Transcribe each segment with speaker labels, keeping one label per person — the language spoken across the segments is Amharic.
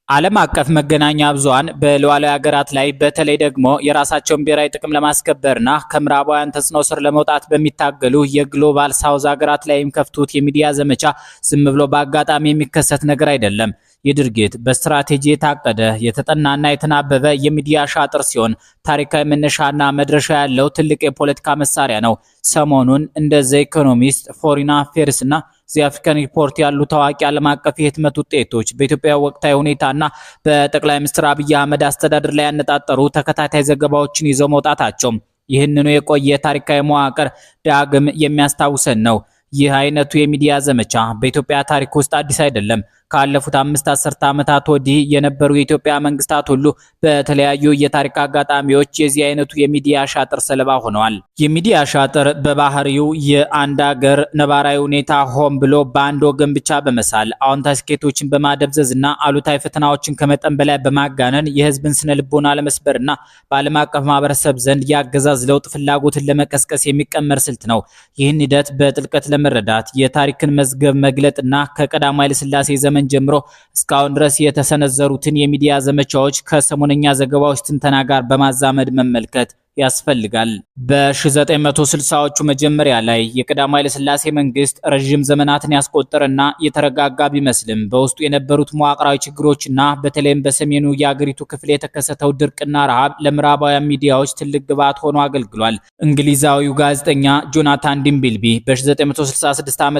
Speaker 1: ዓለም አቀፍ መገናኛ ብዙሃን በሉዓላዊ ሀገራት ላይ በተለይ ደግሞ የራሳቸውን ብሔራዊ ጥቅም ለማስከበርና ከምዕራባውያን ተጽዕኖ ስር ለመውጣት በሚታገሉ የግሎባል ሳውዝ ሀገራት ላይ የሚከፍቱት የሚዲያ ዘመቻ ዝም ብሎ በአጋጣሚ የሚከሰት ነገር አይደለም። ይህ ድርጊት በስትራቴጂ የታቀደ የተጠናና የተናበበ የሚዲያ ሻጥር ሲሆን ታሪካዊ መነሻና መድረሻ ያለው ትልቅ የፖለቲካ መሳሪያ ነው። ሰሞኑን እንደ ዘ ኢኮኖሚስት፣ ፎሪን አፌርስ እና ዚ አፍሪካን ሪፖርት ያሉ ታዋቂ ዓለም አቀፍ የህትመት ውጤቶች በኢትዮጵያ ወቅታዊ ሁኔታና በጠቅላይ ሚኒስትር አብይ አህመድ አስተዳደር ላይ ያነጣጠሩ ተከታታይ ዘገባዎችን ይዘው መውጣታቸው ይህንኑ የቆየ ታሪካዊ መዋቅር ዳግም የሚያስታውሰን ነው። ይህ አይነቱ የሚዲያ ዘመቻ በኢትዮጵያ ታሪክ ውስጥ አዲስ አይደለም። ካለፉት 5 አስርተ ዓመታት ወዲህ የነበሩ የኢትዮጵያ መንግስታት ሁሉ በተለያዩ የታሪክ አጋጣሚዎች የዚህ አይነቱ የሚዲያ ሻጥር ሰለባ ሆነዋል። የሚዲያ ሻጥር በባህሪው የአንድ ሀገር ነባራዊ ሁኔታ ሆን ብሎ በአንድ ወገን ብቻ በመሳል አዎንታዊ ስኬቶችን በማደብዘዝና አሉታዊ ፈተናዎችን ከመጠን በላይ በማጋነን የህዝብን ስነ ልቦና ለመስበርና በዓለም አቀፍ ማህበረሰብ ዘንድ የአገዛዝ ለውጥ ፍላጎትን ለመቀስቀስ የሚቀመር ስልት ነው። ይህን ሂደት በጥልቀት ለመረዳት የታሪክን መዝገብ መግለጥና ከቀዳማዊ ኃይለ ሥላሴ ዘመን ጀምሮ እስካሁን ድረስ የተሰነዘሩትን የሚዲያ ዘመቻዎች ከሰሞነኛ ዘገባዎች ትንተና ጋር በማዛመድ መመልከት ያስፈልጋል። በ1960ዎቹ መጀመሪያ ላይ የቀዳማዊ ኃይለ ሥላሴ መንግስት ረጅም ዘመናትን ያስቆጠረና የተረጋጋ ቢመስልም በውስጡ የነበሩት መዋቅራዊ ችግሮችና በተለይም በሰሜኑ የአገሪቱ ክፍል የተከሰተው ድርቅና ረሃብ ለምዕራባውያን ሚዲያዎች ትልቅ ግብዓት ሆኖ አገልግሏል። እንግሊዛዊው ጋዜጠኛ ጆናታን ዲምቢልቢ በ1966 ዓ.ም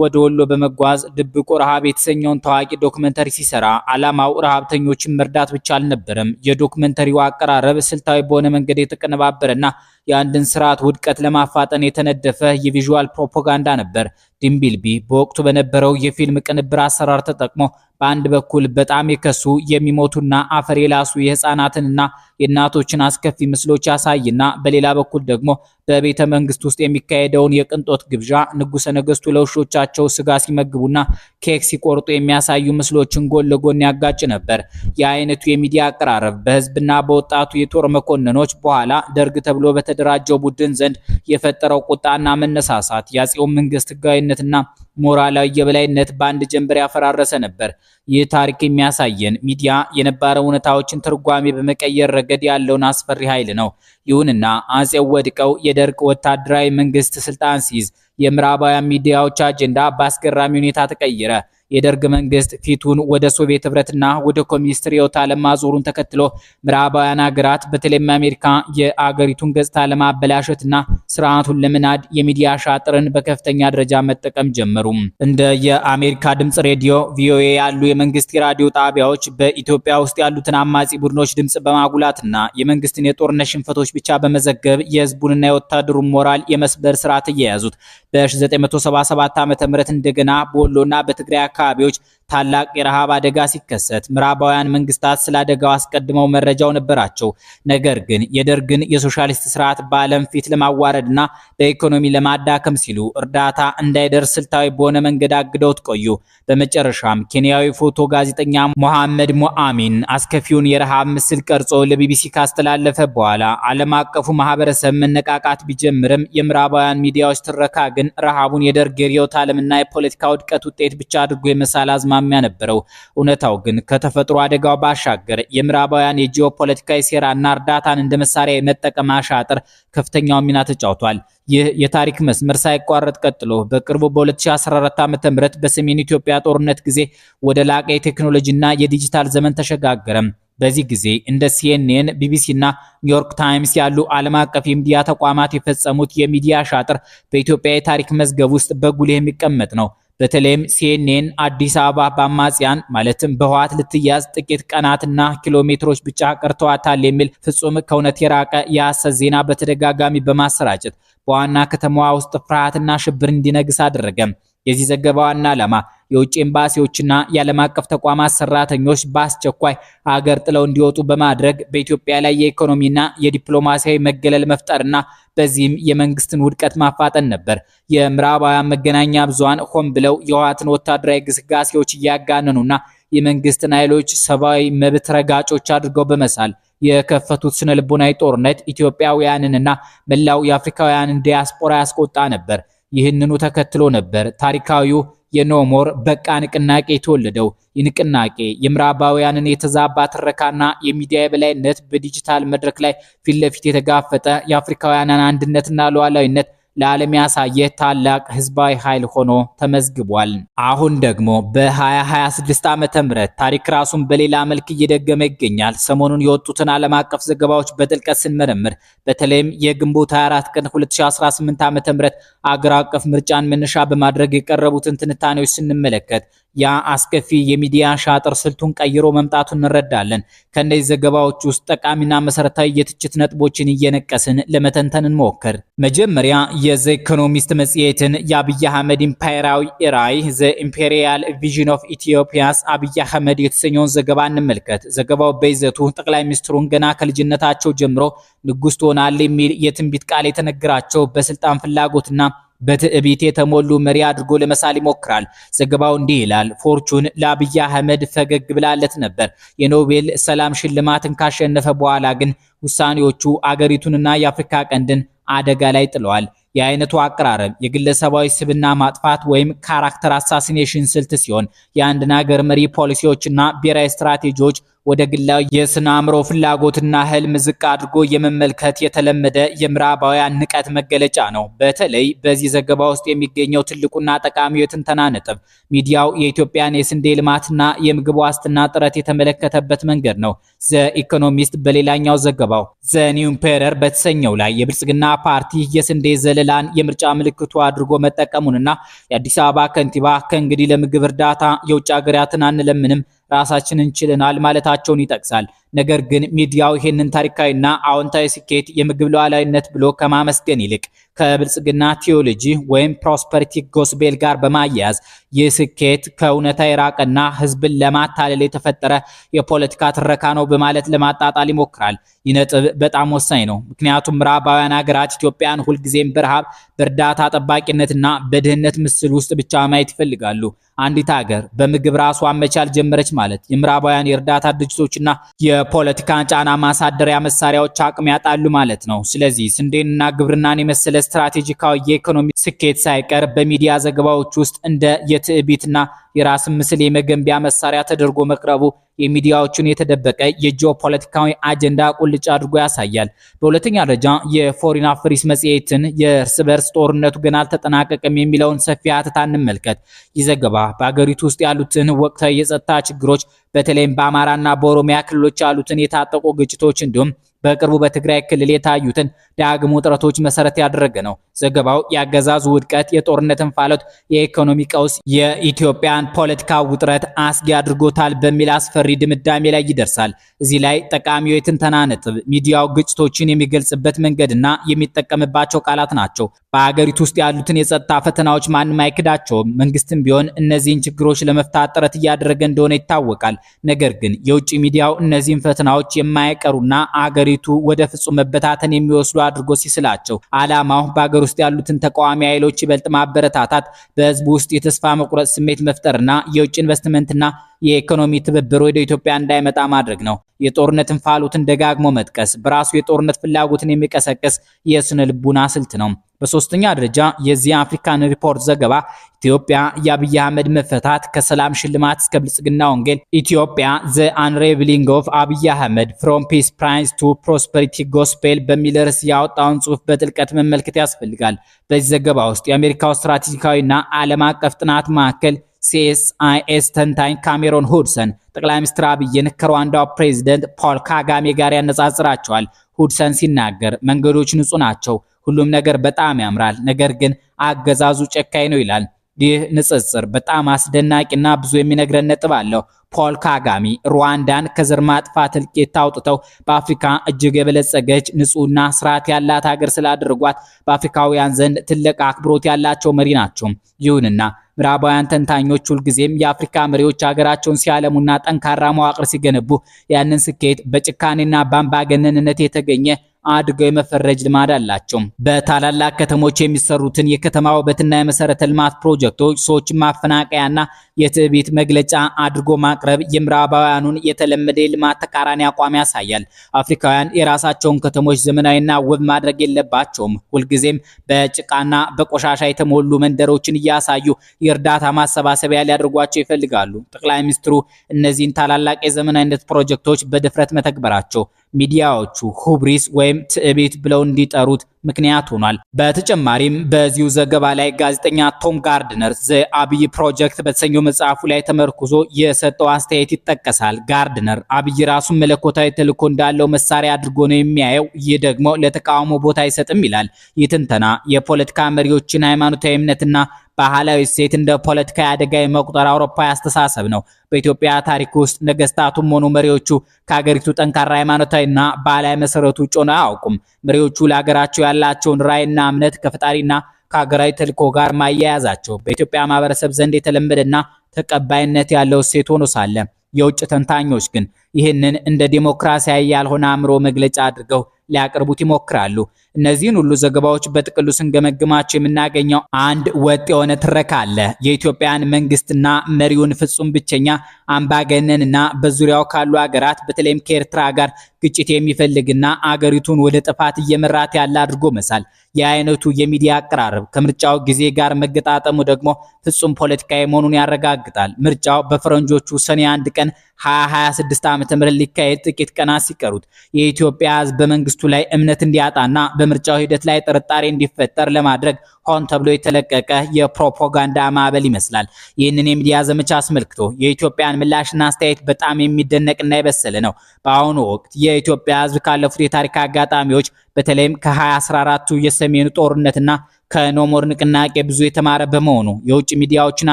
Speaker 1: ወደ ወሎ በመጓዝ ድብቁ ረሃብ የተሰኘውን ታዋቂ ዶክመንተሪ ሲሰራ ዓላማው ረሃብተኞችን መርዳት ብቻ አልነበረም። የዶክመንተሪው አቀራረብ ስልታዊ በሆነ መንገድ የተቀነባበረና የአንድን ስርዓት ውድቀት ለማፋጠን የተነደፈ የቪዥዋል ፕሮፓጋንዳ ነበር። ዲምቢልቢ በወቅቱ በነበረው የፊልም ቅንብር አሰራር ተጠቅሞ በአንድ በኩል በጣም የከሱ የሚሞቱና አፈር የላሱ የህፃናትንና የእናቶችን አስከፊ ምስሎች ያሳይና በሌላ በኩል ደግሞ በቤተ መንግስት ውስጥ የሚካሄደውን የቅንጦት ግብዣ፣ ንጉሰ ነገስቱ ለውሾቻቸው ስጋ ሲመግቡና ኬክ ሲቆርጡ የሚያሳዩ ምስሎችን ጎን ለጎን ያጋጭ ነበር። የአይነቱ የሚዲያ አቀራረብ በህዝብና በወጣቱ የጦር መኮንኖች በኋላ ደርግ ተብሎ በተደራጀው ቡድን ዘንድ የፈጠረው ቁጣና መነሳሳት የአፄው መንግስት ህጋዊነትና ሞራላዊ የበላይነት በአንድ ጀንበር ያፈራረሰ ነበር። ይህ ታሪክ የሚያሳየን ሚዲያ የነባረ እውነታዎችን ትርጓሜ በመቀየር ረገድ ያለውን አስፈሪ ኃይል ነው። ይሁንና አፄው ወድቀው የደርግ ወታደራዊ መንግስት ስልጣን ሲይዝ የምዕራባውያን ሚዲያዎች አጀንዳ በአስገራሚ ሁኔታ ተቀየረ። የደርግ መንግስት ፊቱን ወደ ሶቪየት ህብረትና ወደ ኮሚኒስት ርዕዮተ ዓለም ማዞሩን ተከትሎ ምዕራባውያን ሀገራት በተለይም አሜሪካ የአገሪቱን ገጽታ ለማበላሸትና ስርዓቱን ለመናድ የሚዲያ ሻጥርን በከፍተኛ ደረጃ መጠቀም ጀመሩ። እንደ የአሜሪካ ድምጽ ሬዲዮ፣ ቪኦኤ ያሉ የመንግስት የራዲዮ ጣቢያዎች በኢትዮጵያ ውስጥ ያሉትን አማጺ ቡድኖች ድምጽ በማጉላትና የመንግስትን የጦርነት ሽንፈቶች ብቻ በመዘገብ የህዝቡንና የወታደሩን ሞራል የመስበር ስርዓት እየያዙት በ1977 ዓ.ም እንደገና በወሎና በትግራይ አካባቢዎች ታላቅ የረሃብ አደጋ ሲከሰት ምዕራባውያን መንግስታት ስለ አደጋው አስቀድመው መረጃው ነበራቸው። ነገር ግን የደርግን የሶሻሊስት ስርዓት በዓለም ፊት ለማዋረድና በኢኮኖሚ ለማዳከም ሲሉ እርዳታ እንዳይደርስ ስልታዊ በሆነ መንገድ አግደውት ቆዩ። በመጨረሻም ኬንያዊ ፎቶ ጋዜጠኛ ሞሐመድ ሙአሚን አስከፊውን የረሃብ ምስል ቀርጾ ለቢቢሲ ካስተላለፈ በኋላ ዓለም አቀፉ ማህበረሰብ መነቃቃት ቢጀምርም የምዕራባውያን ሚዲያዎች ትረካ ግን ረሃቡን የደርግ የርዕዮተ ዓለምና የፖለቲካ ውድቀት ውጤት ብቻ አድርጎ የመሳል አዝማሚያ ነበረው። እውነታው ግን ከተፈጥሮ አደጋው ባሻገር የምዕራባውያን የጂኦፖለቲካዊ ሴራና እርዳታን እንደ መሳሪያ የመጠቀም አሻጥር ከፍተኛው ሚና ተጫውቷል። ይህ የታሪክ መስመር ሳይቋረጥ ቀጥሎ በቅርቡ በ2014 ዓ.ም በሰሜን ኢትዮጵያ ጦርነት ጊዜ ወደ ላቀ የቴክኖሎጂና የዲጂታል ዘመን ተሸጋገረ። በዚህ ጊዜ እንደ ሲኤንኤን፣ ቢቢሲ እና ኒውዮርክ ታይምስ ያሉ ዓለም አቀፍ የሚዲያ ተቋማት የፈጸሙት የሚዲያ ሻጥር በኢትዮጵያ የታሪክ መዝገብ ውስጥ በጉልህ የሚቀመጥ ነው። በተለይም ሲኤንኤን አዲስ አበባ በአማጽያን ማለትም በህወሓት ልትያዝ ጥቂት ቀናትና ኪሎሜትሮች ብቻ ቀርተዋታል የሚል ፍጹም ከእውነት የራቀ የሐሰት ዜና በተደጋጋሚ በማሰራጨት በዋና ከተማዋ ውስጥ ፍርሃትና ሽብር እንዲነግስ አደረገ። የዚህ ዘገባ ዋና ዓላማ የውጭ ኤምባሲዎችና የዓለም አቀፍ ተቋማት ሰራተኞች በአስቸኳይ ሀገር ጥለው እንዲወጡ በማድረግ በኢትዮጵያ ላይ የኢኮኖሚና የዲፕሎማሲያዊ መገለል መፍጠርና በዚህም የመንግስትን ውድቀት ማፋጠን ነበር። የምዕራባውያን መገናኛ ብዙሃን ሆን ብለው የህወሓትን ወታደራዊ ግስጋሴዎች እያጋነኑና የመንግስትን ኃይሎች ሰብአዊ መብት ረጋጮች አድርገው በመሳል የከፈቱት ስነ ልቦናዊ ጦርነት ኢትዮጵያውያንንና መላው የአፍሪካውያንን ዲያስፖራ ያስቆጣ ነበር። ይህንኑ ተከትሎ ነበር ታሪካዊው የኖሞር በቃ ንቅናቄ የተወለደው። ይህ ንቅናቄ የምዕራባውያንን የተዛባ ትረካና የሚዲያ የበላይነት በዲጂታል መድረክ ላይ ፊት ለፊት የተጋፈጠ የአፍሪካውያንን አንድነትና ሉዓላዊነት ለዓለም ያሳየ ታላቅ ህዝባዊ ኃይል ሆኖ ተመዝግቧል። አሁን ደግሞ በ2026 ዓመተ ምህረት ታሪክ ራሱን በሌላ መልክ እየደገመ ይገኛል። ሰሞኑን የወጡትን ዓለም አቀፍ ዘገባዎች በጥልቀት ስንመረምር በተለይም የግንቦት 24 ቀን 2018 ዓመተ ምህረት አገር አቀፍ ምርጫን መነሻ በማድረግ የቀረቡትን ትንታኔዎች ስንመለከት ያ አስከፊ የሚዲያ ሻጥር ስልቱን ቀይሮ መምጣቱን እንረዳለን። ከነዚህ ዘገባዎች ውስጥ ጠቃሚና መሰረታዊ የትችት ነጥቦችን እየነቀስን ለመተንተን እንሞክር። መጀመሪያ የዘ ኢኮኖሚስት መጽሔትን የአብይ አህመድ ኢምፓየራዊ ራዕይ ዘ ኢምፔሪያል ቪዥን ኦፍ ኢትዮጵያስ አብይ አህመድ የተሰኘውን ዘገባ እንመልከት። ዘገባው በይዘቱ ጠቅላይ ሚኒስትሩን ገና ከልጅነታቸው ጀምሮ ንጉስ ትሆናለህ የሚል የትንቢት ቃል የተነገራቸው በስልጣን ፍላጎትና በትዕቢት የተሞሉ መሪ አድርጎ ለመሳል ይሞክራል። ዘገባው እንዲህ ይላል። ፎርቹን ለአብይ አህመድ ፈገግ ብላለት ነበር። የኖቤል ሰላም ሽልማትን ካሸነፈ በኋላ ግን ውሳኔዎቹ አገሪቱንና የአፍሪካ ቀንድን አደጋ ላይ ጥለዋል። የአይነቱ አቀራረብ የግለሰባዊ ስብና ማጥፋት ወይም ካራክተር አሳሲኔሽን ስልት ሲሆን የአንድን ሀገር መሪ ፖሊሲዎችና ብሔራዊ ስትራቴጂዎች ወደ ግላዊ የስነ አእምሮ ፍላጎትና ህልም ዝቅ አድርጎ የመመልከት የተለመደ የምዕራባውያን ንቀት መገለጫ ነው። በተለይ በዚህ ዘገባ ውስጥ የሚገኘው ትልቁና ጠቃሚው የትንተና ነጥብ ሚዲያው የኢትዮጵያን የስንዴ ልማትና የምግብ ዋስትና ጥረት የተመለከተበት መንገድ ነው። ዘ ኢኮኖሚስት በሌላኛው ዘገባው ዘ ኒው ኢምፔረር በተሰኘው ላይ የብልጽግና ፓርቲ የስንዴ ዘለላን የምርጫ ምልክቱ አድርጎ መጠቀሙንና የአዲስ አበባ ከንቲባ ከእንግዲህ ለምግብ እርዳታ የውጭ ሀገራትን አንለምንም ራሳችንን እንችለናል ማለታቸውን ይጠቅሳል። ነገር ግን ሚዲያው ይሄንን ታሪካዊና አዎንታዊ ስኬት የምግብ ሉዓላዊነት ብሎ ከማመስገን ይልቅ ከብልጽግና ቲዮሎጂ ወይም ፕሮስፐሪቲ ጎስፔል ጋር በማያያዝ ይህ ስኬት ከእውነታ የራቀና ህዝብን ለማታለል የተፈጠረ የፖለቲካ ትረካ ነው በማለት ለማጣጣል ይሞክራል። ይህ ነጥብ በጣም ወሳኝ ነው። ምክንያቱም ምዕራባውያን ሀገራት ኢትዮጵያን ሁልጊዜም በረሃብ፣ በእርዳታ ጠባቂነትና በድህነት ምስል ውስጥ ብቻ ማየት ይፈልጋሉ። አንዲት ሀገር በምግብ ራሷን መቻል ጀመረች ማለት የምዕራባውያን የእርዳታ ድርጅቶችና የፖለቲካ ጫና ማሳደሪያ መሳሪያዎች አቅም ያጣሉ ማለት ነው። ስለዚህ ስንዴንና ግብርናን የመሰለ ስትራቴጂካዊ የኢኮኖሚ ስኬት ሳይቀር በሚዲያ ዘገባዎች ውስጥ እንደ የትዕቢትና የራስ ምስል የመገንቢያ መሳሪያ ተደርጎ መቅረቡ የሚዲያዎቹን የተደበቀ የጂኦፖለቲካዊ አጀንዳ ቁልጭ አድርጎ ያሳያል። በሁለተኛ ደረጃ የፎሪን አፈሪስ መጽሔትን የእርስ በርስ ጦርነቱ ገና አልተጠናቀቀም የሚለውን ሰፊ ሀተታ እንመልከት። ይህ ዘገባ በአገሪቱ ውስጥ ያሉትን ወቅታዊ የጸጥታ ችግሮች በተለይም በአማራና በኦሮሚያ ክልሎች ያሉትን የታጠቁ ግጭቶች እንዲሁም በቅርቡ በትግራይ ክልል የታዩትን ዳግም ውጥረቶች መሰረት ያደረገ ነው። ዘገባው የአገዛዙ ውድቀት፣ የጦርነት እንፋሎት፣ የኢኮኖሚ ቀውስ የኢትዮጵያን ፖለቲካ ውጥረት አስጊ አድርጎታል በሚል አስፈሪ ድምዳሜ ላይ ይደርሳል። እዚህ ላይ ጠቃሚው የትንተና ነጥብ ሚዲያው ግጭቶችን የሚገልጽበት መንገድና የሚጠቀምባቸው ቃላት ናቸው። በአገሪቱ ውስጥ ያሉትን የጸጥታ ፈተናዎች ማንም አይክዳቸውም። መንግስትም ቢሆን እነዚህን ችግሮች ለመፍታት ጥረት እያደረገ እንደሆነ ይታወቃል። ነገር ግን የውጭ ሚዲያው እነዚህን ፈተናዎች የማይቀሩና አገሪቱ ወደ ፍጹም መበታተን የሚወስዱ አድርጎ ሲስላቸው ዓላማው በአገር ውስጥ ያሉትን ተቃዋሚ ኃይሎች ይበልጥ ማበረታታት፣ በህዝቡ ውስጥ የተስፋ መቁረጥ ስሜት መፍጠርና የውጭ ኢንቨስትመንትና የኢኮኖሚ ትብብር ወደ ኢትዮጵያ እንዳይመጣ ማድረግ ነው። የጦርነት እንፋሎትን ደጋግሞ መጥቀስ በራሱ የጦርነት ፍላጎትን የሚቀሰቅስ የስነ ልቡና ስልት ነው። በሶስተኛ ደረጃ የዚህ አፍሪካን ሪፖርት ዘገባ ኢትዮጵያ የአብይ አህመድ መፈታት ከሰላም ሽልማት እስከ ብልጽግና ወንጌል ኢትዮጵያ ዘ አንሬቭሊንግ ኦፍ አብይ አህመድ ፍሮም ፒስ ፕራይዝ ቱ ፕሮስፐሪቲ ጎስፔል በሚል ርዕስ ያወጣውን ጽሑፍ በጥልቀት መመልከት ያስፈልጋል። በዚህ ዘገባ ውስጥ የአሜሪካው ስትራቴጂካዊና ዓለም አቀፍ ጥናት ማዕከል CSIS ተንታኝ ካሜሮን ሁድሰን ጠቅላይ ሚኒስትር አብይን ከሩዋንዳው ፕሬዝዳንት ፖል ካጋሜ ጋር ያነጻጽራቸዋል። ሁድሰን ሲናገር መንገዶች ንጹህ ናቸው፣ ሁሉም ነገር በጣም ያምራል፣ ነገር ግን አገዛዙ ጨካኝ ነው ይላል። ይህ ንጽጽር በጣም አስደናቂና ብዙ የሚነግረን ነጥብ አለው። ፖል ካጋሜ ሩዋንዳን ከዘር ማጥፋት እልቂት አውጥተው በአፍሪካ እጅግ የበለጸገች ንጹህና ስርዓት ያላት ሀገር ስላደረጓት በአፍሪካውያን ዘንድ ትልቅ አክብሮት ያላቸው መሪ ናቸው። ይሁንና ምዕራባውያን ተንታኞች ሁልጊዜም የአፍሪካ መሪዎች ሀገራቸውን ሲያለሙና ጠንካራ መዋቅር ሲገነቡ ያንን ስኬት በጭካኔና በአምባገነንነት የተገኘ አድርገው የመፈረጅ ልማድ አላቸው። በታላላቅ ከተሞች የሚሰሩትን የከተማ ውበትና የመሰረተ ልማት ፕሮጀክቶች ሰዎችን ማፈናቀያና የትዕቢት መግለጫ አድርጎ ማቅረብ የምዕራባውያኑን የተለመደ ልማት ተቃራኒ አቋም ያሳያል። አፍሪካውያን የራሳቸውን ከተሞች ዘመናዊና ውብ ማድረግ የለባቸውም። ሁልጊዜም በጭቃና በቆሻሻ የተሞሉ መንደሮችን እያሳዩ የእርዳታ ማሰባሰቢያ ሊያደርጓቸው ይፈልጋሉ። ጠቅላይ ሚኒስትሩ እነዚህን ታላላቅ የዘመናዊነት ፕሮጀክቶች በድፍረት መተግበራቸው ሚዲያዎቹ ሁብሪስ ወይም ትዕቢት ብለው እንዲጠሩት ምክንያት ሆኗል። በተጨማሪም በዚሁ ዘገባ ላይ ጋዜጠኛ ቶም ጋርድነር ዘ አብይ ፕሮጀክት በተሰኘው መጽሐፉ ላይ ተመርኩዞ የሰጠው አስተያየት ይጠቀሳል። ጋርድነር አብይ ራሱን መለኮታዊ ተልዕኮ እንዳለው መሳሪያ አድርጎ ነው የሚያየው፣ ይህ ደግሞ ለተቃውሞ ቦታ አይሰጥም ይላል። ይህ ትንተና የፖለቲካ መሪዎችን ሃይማኖታዊ እምነትና ባህላዊ እሴት እንደ ፖለቲካዊ አደጋ የመቁጠር አውሮፓዊ አስተሳሰብ ነው። በኢትዮጵያ ታሪክ ውስጥ ነገስታቱም ሆኑ መሪዎቹ ከሀገሪቱ ጠንካራ ሃይማኖታዊና ባህላዊ መሰረቱ ውጭ ሆነው አያውቁም። መሪዎቹ ለሀገራቸው ያላቸውን ራዕይና እምነት ከፈጣሪና ከሀገራዊ ተልዕኮ ጋር ማያያዛቸው በኢትዮጵያ ማህበረሰብ ዘንድ የተለመደና ተቀባይነት ያለው እሴት ሆኖ ሳለ የውጭ ተንታኞች ግን ይህንን እንደ ዲሞክራሲያዊ ያልሆነ አእምሮ መግለጫ አድርገው ሊያቀርቡት ይሞክራሉ። እነዚህን ሁሉ ዘገባዎች በጥቅሉ ስንገመግማቸው የምናገኘው አንድ ወጥ የሆነ ትረካ አለ። የኢትዮጵያን መንግስትና መሪውን ፍጹም ብቸኛ አምባገነንና በዙሪያው ካሉ ሀገራት በተለይም ከኤርትራ ጋር ግጭት የሚፈልግና አገሪቱን ወደ ጥፋት እየመራት ያለ አድርጎ መሳል። የአይነቱ የሚዲያ አቀራረብ ከምርጫው ጊዜ ጋር መገጣጠሙ ደግሞ ፍጹም ፖለቲካዊ መሆኑን ያረጋግጣል። ምርጫው በፈረንጆቹ ሰኔ 1 ቀን 2026 ዓ.ም ሊካሄድ ጥቂት ቀናት ሲቀሩት የኢትዮጵያ ሕዝብ በመንግስቱ ላይ እምነት እንዲያጣና በምርጫው ሂደት ላይ ጥርጣሬ እንዲፈጠር ለማድረግ ሆን ተብሎ የተለቀቀ የፕሮፓጋንዳ ማዕበል ይመስላል። ይህንን የሚዲያ ዘመቻ አስመልክቶ የኢትዮጵያን ምላሽና አስተያየት በጣም የሚደነቅና የበሰለ ነው። በአሁኑ ወቅት የኢትዮጵያ ሕዝብ ካለፉት የታሪክ አጋጣሚዎች በተለይም ከ2014ቱ የሰሜኑ ጦርነትና ከኖሞር ንቅናቄ ብዙ የተማረ በመሆኑ የውጭ ሚዲያዎችን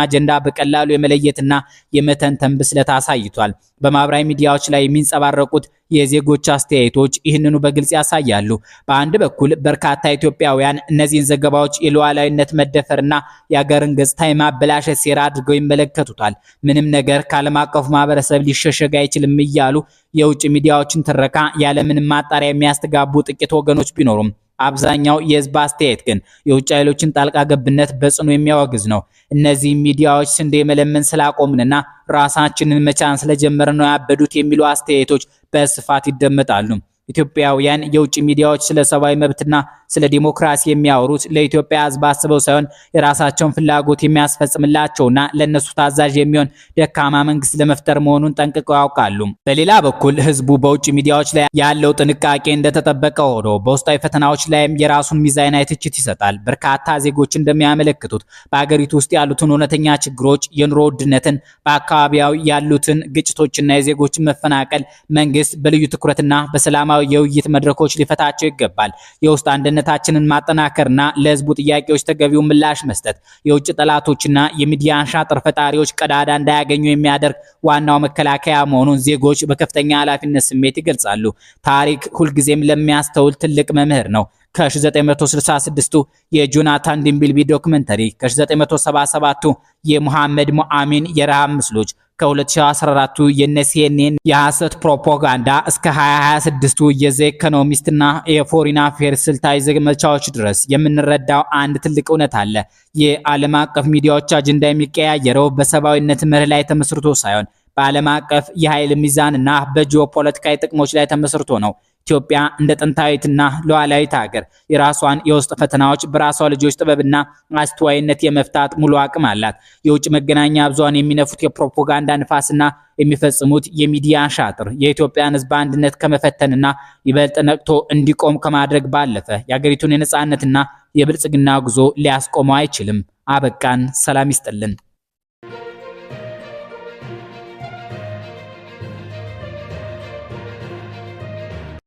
Speaker 1: አጀንዳ በቀላሉ የመለየትና የመተንተን ብስለት አሳይቷል። በማህበራዊ ሚዲያዎች ላይ የሚንጸባረቁት የዜጎች አስተያየቶች ይህንኑ በግልጽ ያሳያሉ። በአንድ በኩል በርካታ ኢትዮጵያውያን እነዚህን ዘገባዎች የሉዓላዊነት መደፈርና የሀገርን ገጽታ የማበላሸት ሴራ አድርገው ይመለከቱታል። ምንም ነገር ከዓለም አቀፉ ማህበረሰብ ሊሸሸግ አይችልም እያሉ የውጭ ሚዲያዎችን ትረካ ያለምንም ማጣሪያ የሚያስተጋቡ ጥቂት ወገኖች ቢኖሩም አብዛኛው የህዝብ አስተያየት ግን የውጭ ኃይሎችን ጣልቃ ገብነት በጽኑ የሚያወግዝ ነው። እነዚህ ሚዲያዎች ስንዴ መለመን ስላቆምንና ራሳችንን መቻን ስለጀመርን ነው ያበዱት የሚሉ አስተያየቶች በስፋት ይደመጣሉ። ኢትዮጵያውያን የውጭ ሚዲያዎች ስለ ሰብአዊ መብትና ስለ ዲሞክራሲ የሚያወሩት ለኢትዮጵያ ህዝብ አስበው ሳይሆን የራሳቸውን ፍላጎት የሚያስፈጽምላቸውና ለነሱ ታዛዥ የሚሆን ደካማ መንግስት ለመፍጠር መሆኑን ጠንቅቀው ያውቃሉ። በሌላ በኩል ህዝቡ በውጭ ሚዲያዎች ላይ ያለው ጥንቃቄ እንደተጠበቀ ሆኖ በውስጣዊ ፈተናዎች ላይም የራሱን ሚዛናዊ ትችት ይሰጣል። በርካታ ዜጎች እንደሚያመለክቱት በአገሪቱ ውስጥ ያሉትን እውነተኛ ችግሮች፣ የኑሮ ውድነትን፣ በአካባቢው ያሉትን ግጭቶችና የዜጎችን መፈናቀል መንግስት በልዩ ትኩረትና በሰላማዊ የውይይት መድረኮች ሊፈታቸው ይገባል። የውስጥ አንድነታችንን ማጠናከርና ለህዝቡ ጥያቄዎች ተገቢው ምላሽ መስጠት የውጭ ጠላቶችና የሚዲያ አንሻጥር ፈጣሪዎች ቀዳዳ እንዳያገኙ የሚያደርግ ዋናው መከላከያ መሆኑን ዜጎች በከፍተኛ ኃላፊነት ስሜት ይገልጻሉ። ታሪክ ሁልጊዜም ለሚያስተውል ትልቅ መምህር ነው። ከ1966ቱ የጆናታን ዲምቢልቢ ዶክመንተሪ፣ ከ1977ቱ የሙሐመድ ሙአሚን የረሃብ ምስሎች፣ ከ2014ቱ የነሲኤንኤን የሐሰት ፕሮፓጋንዳ እስከ 2026ቱ የዘ ኢኮኖሚስትና የፎሪን አፌርስ ስልታዊ ዘመቻዎች ድረስ የምንረዳው አንድ ትልቅ እውነት አለ። የዓለም አቀፍ ሚዲያዎች አጀንዳ የሚቀያየረው በሰብአዊነት መርህ ላይ ተመስርቶ ሳይሆን በዓለም አቀፍ የኃይል ሚዛንና በጂኦፖለቲካዊ ጥቅሞች ላይ ተመስርቶ ነው። ኢትዮጵያ እንደ ጥንታዊትና ሉዓላዊት ሀገር የራሷን የውስጥ ፈተናዎች በራሷ ልጆች ጥበብና አስተዋይነት የመፍታት ሙሉ አቅም አላት። የውጭ መገናኛ ብዙሃን የሚነፉት የፕሮፓጋንዳ ንፋስና የሚፈጽሙት የሚዲያ ሻጥር የኢትዮጵያን ሕዝብ አንድነት ከመፈተንና ይበልጥ ነቅቶ እንዲቆም ከማድረግ ባለፈ የሀገሪቱን የነጻነትና የብልጽግና ጉዞ ሊያስቆመው አይችልም። አበቃን። ሰላም ይስጥልን።